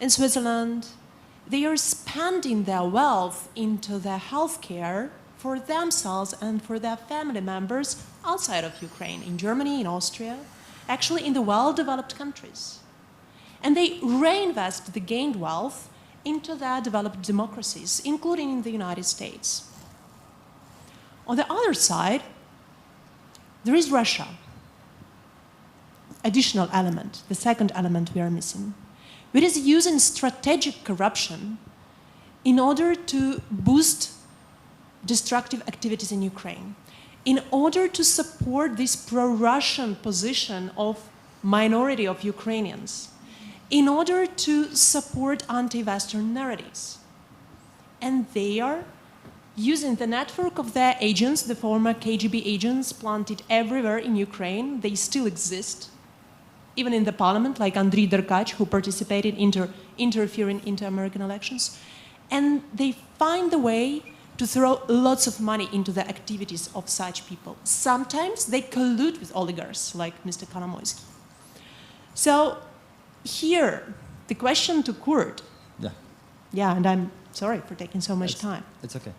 in Switzerland, they are spending their wealth into their healthcare for themselves and for their family members outside of Ukraine, in Germany, in Austria, actually in the well-developed countries. And they reinvest the gained wealth into their developed democracies, including in the United States. On the other side, there is Russia. Additional element, the second element we are missing. It is using strategic corruption in order to boost destructive activities in Ukraine, in order to support this pro-Russian position of minority of Ukrainians, in order to support anti-Western narratives. And they are using the network of their agents, the former KGB agents planted everywhere in Ukraine. They still exist, even in the parliament, like Andriy Derkach, who participated interfering into American elections. And they find the way to throw lots of money into the activities of such people. Sometimes they collude with oligarchs, like Mr. Kolomoisky. So here, the question to Kurt. Yeah, and I'm sorry for taking so much time. It's okay.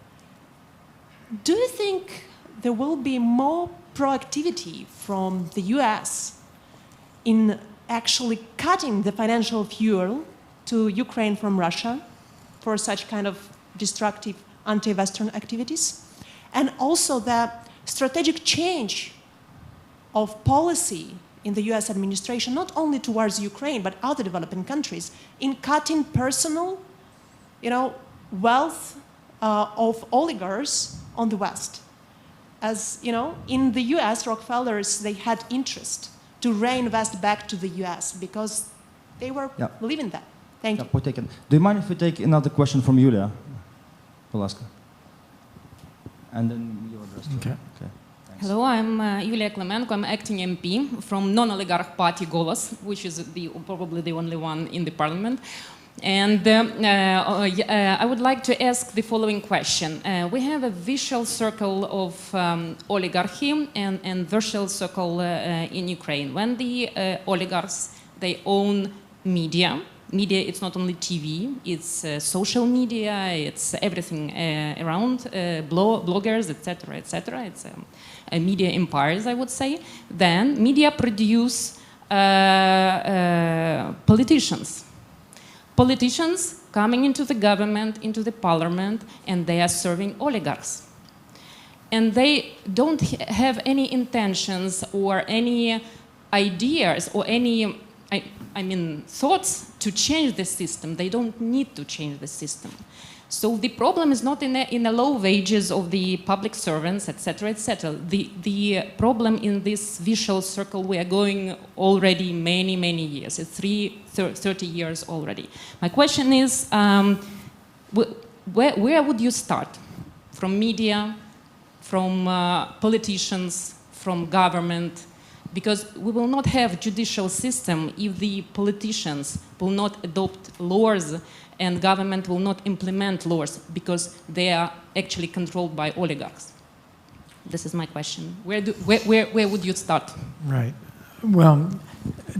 Do you think there will be more proactivity from the US in actually cutting the financial fuel to Ukraine from Russia for such kind of destructive anti-Western activities? And also the strategic change of policy in the US administration, not only towards Ukraine, but other developing countries, in cutting personal, wealth of oligarchs on the West. As you know, in the US, Rockefellers, they had interest to reinvest back to the US because they were believing that. Thank you. Do you mind if we take another question from Yulia Polaska? And then you address it. Okay. Hello, I'm Yulia Klemenko. I'm acting MP from non-oligarch party Golos, which is probably the only one in the parliament. And I would like to ask the following question. We have a vicious circle of oligarchy and vicious circle in Ukraine. When the oligarchs, they own media, it's not only TV, it's social media, it's everything around, bloggers, etc., etc. It's media empires, I would say. Then media produce politicians. Politicians coming into the government, into the parliament, and they are serving oligarchs. And they don't have any intentions or any ideas or any thoughts to change the system. They don't need to change the system. So the problem is not in the low wages of the public servants, etc., etc. The problem in this vicious circle we are going already many, many years. It's 30 years already. My question is, where would you start? From media, from politicians, from government? Because we will not have judicial system if the politicians will not adopt laws and government will not implement laws because they are actually controlled by oligarchs. This is my question. Where would you start? Right. Well,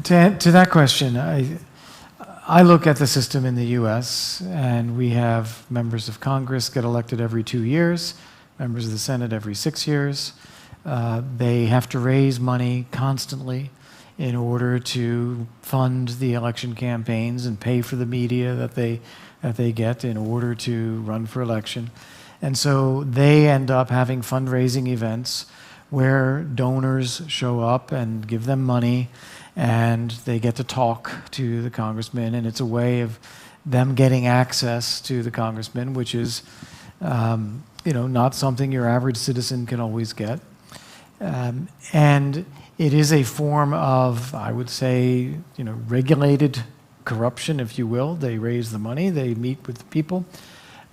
to that question, I look at the system in the US, and we have members of Congress get elected every 2 years, members of the Senate every 6 years. They have to raise money constantly in order to fund the election campaigns and pay for the media that they get in order to run for election. And so they end up having fundraising events where donors show up and give them money, and they get to talk to the congressman, and it's a way of them getting access to the congressman, which is not something your average citizen can always get. And it is a form of, I would say, regulated corruption, if you will. They raise the money, they meet with the people.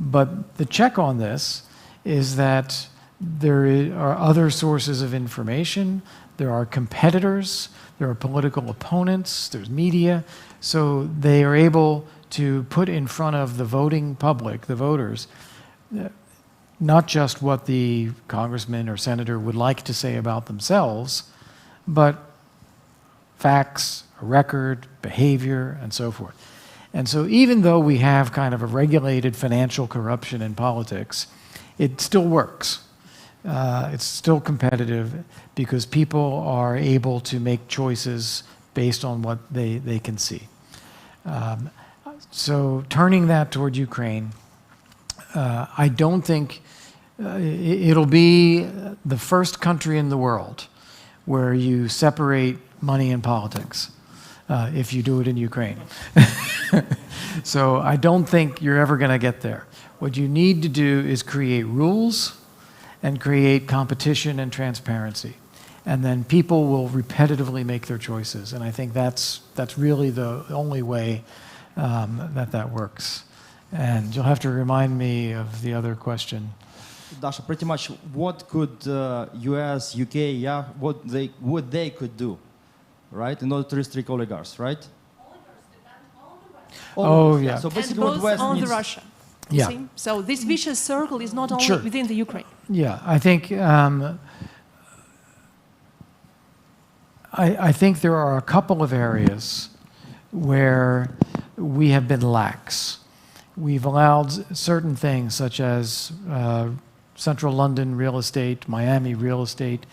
But the check on this is that there are other sources of information, there are competitors, there are political opponents, there's media. So they are able to put in front of the voting public, the voters, not just what the congressman or senator would like to say about themselves, but facts, a record, behavior, and so forth. And so even though we have kind of a regulated financial corruption in politics, it still works. It's still competitive because people are able to make choices based on what they can see. So turning that toward Ukraine, I don't think it'll be the first country in the world where you separate money and politics, if you do it in Ukraine. So I don't think you're ever going to get there. What you need to do is create rules and create competition and transparency. And then people will repetitively make their choices. And I think that's really the only way that works. And you'll have to remind me of the other question. Dasha, pretty much what could US, UK, yeah, what they could do, right, in order to restrict oligarchs, right? Oh, yeah. So And basically what both West on the needs... Russia. You Yeah. see? So this vicious circle is not only Sure. within the Ukraine. Yeah, I think I think there are a couple of areas where we have been lax. We've allowed certain things such as Central London real estate, Miami real estate,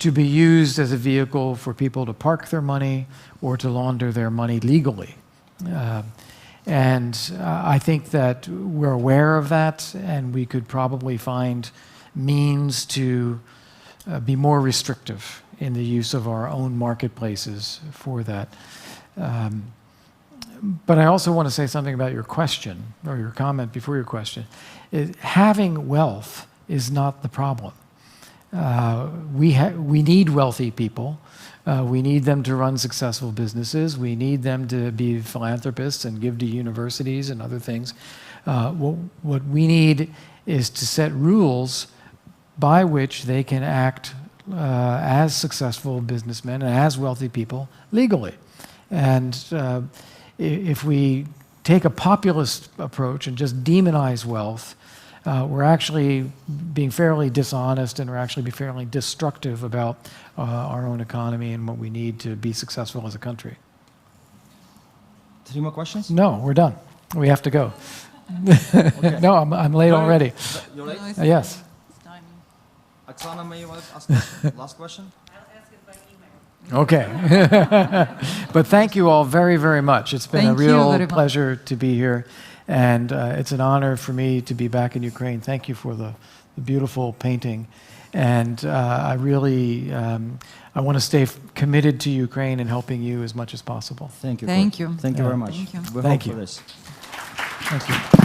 to be used as a vehicle for people to park their money or to launder their money legally. And I think that we're aware of that, and we could probably find means to be more restrictive in the use of our own marketplaces for that. But I also want to say something about your question, or your comment before your question. Having wealth is not the problem. We need wealthy people. We need them to run successful businesses. We need them to be philanthropists and give to universities and other things. What we need is to set rules by which they can act as successful businessmen and as wealthy people legally. And if we take a populist approach and just demonize wealth, we're actually being fairly dishonest, and we're actually being fairly destructive about our own economy and what we need to be successful as a country. 3 more questions? No, we're done. We have to go. Okay. No, I'm late already. You're late? Yes. Oksana, may you want to ask a question? Last question? Okay. But thank you all very, very much. It's been Thank a you real very much. pleasure to be here. And it's an honor for me to be back in Ukraine. Thank you for the beautiful painting. And I really, I want to stay committed to Ukraine and helping you as much as possible. Thank you. Thank Kurt. you. Thank you very much. Thank you. We Thank hope you. for this. Thank you.